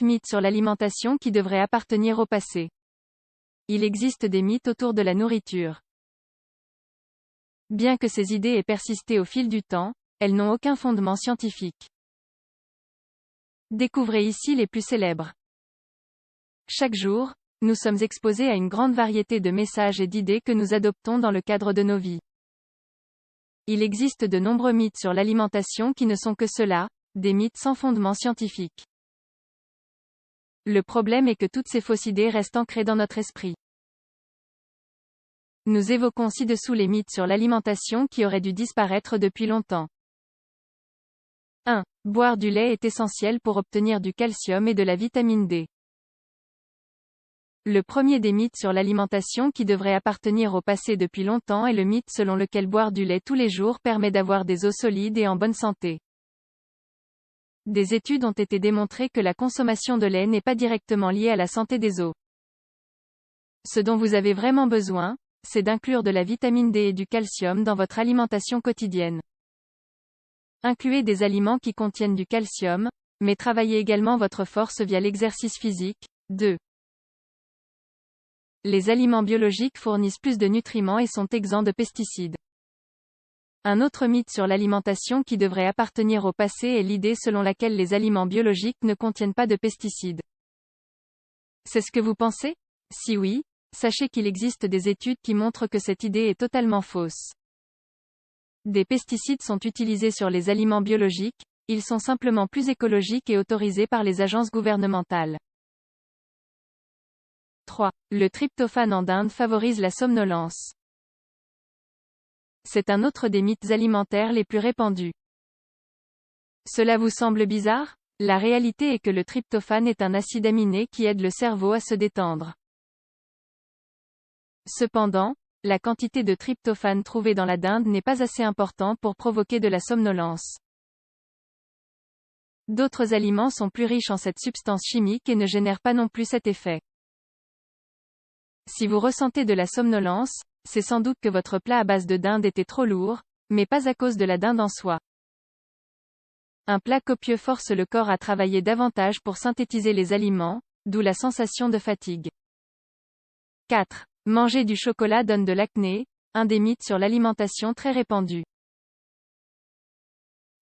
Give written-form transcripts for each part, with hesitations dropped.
mythes sur l'alimentation qui devraient appartenir au passé. Il existe des mythes autour de la nourriture. Bien que ces idées aient persisté au fil du temps, elles n'ont aucun fondement scientifique. Découvrez ici les plus célèbres. Chaque jour, nous sommes exposés à une grande variété de messages et d'idées que nous adoptons dans le cadre de nos vies. Il existe de nombreux mythes sur l'alimentation qui ne sont que cela, des mythes sans fondement scientifique. Le problème est que toutes ces fausses idées restent ancrées dans notre esprit. Nous évoquons ci-dessous les mythes sur l'alimentation qui auraient dû disparaître depuis longtemps. 1. Boire du lait est essentiel pour obtenir du calcium et de la vitamine D. Le premier des mythes sur l'alimentation qui devrait appartenir au passé depuis longtemps est le mythe selon lequel boire du lait tous les jours permet d'avoir des os solides et en bonne santé. Des études ont été démontrées que la consommation de lait n'est pas directement liée à la santé des os. Ce dont vous avez vraiment besoin, c'est d'inclure de la vitamine D et du calcium dans votre alimentation quotidienne. Incluez des aliments qui contiennent du calcium, mais travaillez également votre force via l'exercice physique. 2. Les aliments biologiques fournissent plus de nutriments et sont exempts de pesticides. Un autre mythe sur l'alimentation qui devrait appartenir au passé est l'idée selon laquelle les aliments biologiques ne contiennent pas de pesticides. C'est ce que vous pensez? Si oui, sachez qu'il existe des études qui montrent que cette idée est totalement fausse. Des pesticides sont utilisés sur les aliments biologiques, ils sont simplement plus écologiques et autorisés par les agences gouvernementales. 3. Le tryptophane en dinde favorise la somnolence. C'est un autre des mythes alimentaires les plus répandus. Cela vous semble bizarre? La réalité est que le tryptophane est un acide aminé qui aide le cerveau à se détendre. Cependant, la quantité de tryptophane trouvée dans la dinde n'est pas assez importante pour provoquer de la somnolence. D'autres aliments sont plus riches en cette substance chimique et ne génèrent pas non plus cet effet. Si vous ressentez de la somnolence, c'est sans doute que votre plat à base de dinde était trop lourd, mais pas à cause de la dinde en soi. Un plat copieux force le corps à travailler davantage pour synthétiser les aliments, d'où la sensation de fatigue. 4. Manger du chocolat donne de l'acné, un des mythes sur l'alimentation très répandu.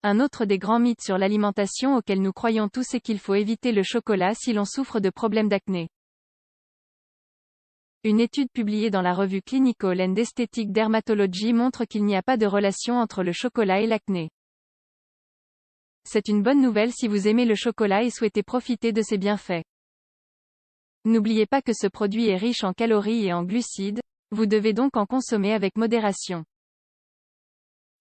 Un autre des grands mythes sur l'alimentation auquel nous croyons tous est qu'il faut éviter le chocolat si l'on souffre de problèmes d'acné. Une étude publiée dans la revue Clinical and Aesthetic Dermatology montre qu'il n'y a pas de relation entre le chocolat et l'acné. C'est une bonne nouvelle si vous aimez le chocolat et souhaitez profiter de ses bienfaits. N'oubliez pas que ce produit est riche en calories et en glucides, vous devez donc en consommer avec modération.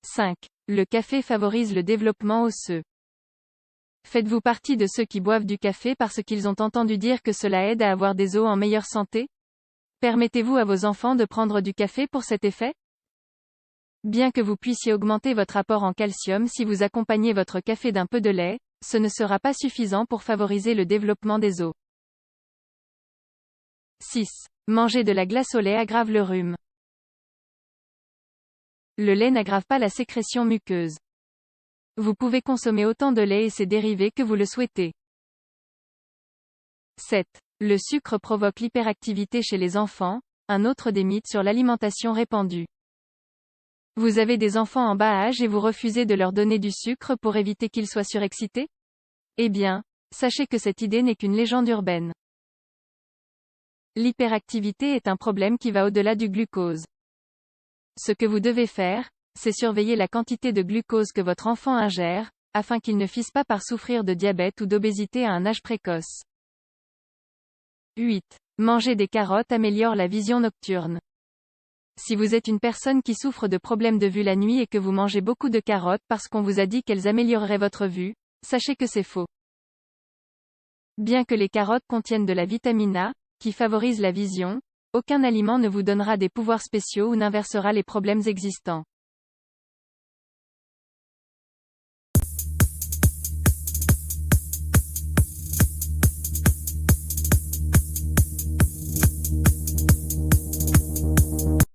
5. Le café favorise le développement osseux. Faites-vous partie de ceux qui boivent du café parce qu'ils ont entendu dire que cela aide à avoir des os en meilleure santé? Permettez-vous à vos enfants de prendre du café pour cet effet? Bien que vous puissiez augmenter votre apport en calcium si vous accompagnez votre café d'un peu de lait, ce ne sera pas suffisant pour favoriser le développement des os. 6. Manger de la glace au lait aggrave le rhume. Le lait n'aggrave pas la sécrétion muqueuse. Vous pouvez consommer autant de lait et ses dérivés que vous le souhaitez. 7. Le sucre provoque l'hyperactivité chez les enfants, un autre des mythes sur l'alimentation répandue. Vous avez des enfants en bas âge et vous refusez de leur donner du sucre pour éviter qu'ils soient surexcités? Eh bien, sachez que cette idée n'est qu'une légende urbaine. L'hyperactivité est un problème qui va au-delà du glucose. Ce que vous devez faire, c'est surveiller la quantité de glucose que votre enfant ingère, afin qu'il ne finisse pas par souffrir de diabète ou d'obésité à un âge précoce. 8. Manger des carottes améliore la vision nocturne. Si vous êtes une personne qui souffre de problèmes de vue la nuit et que vous mangez beaucoup de carottes parce qu'on vous a dit qu'elles amélioreraient votre vue, sachez que c'est faux. Bien que les carottes contiennent de la vitamine A, qui favorise la vision, aucun aliment ne vous donnera des pouvoirs spéciaux ou n'inversera les problèmes existants.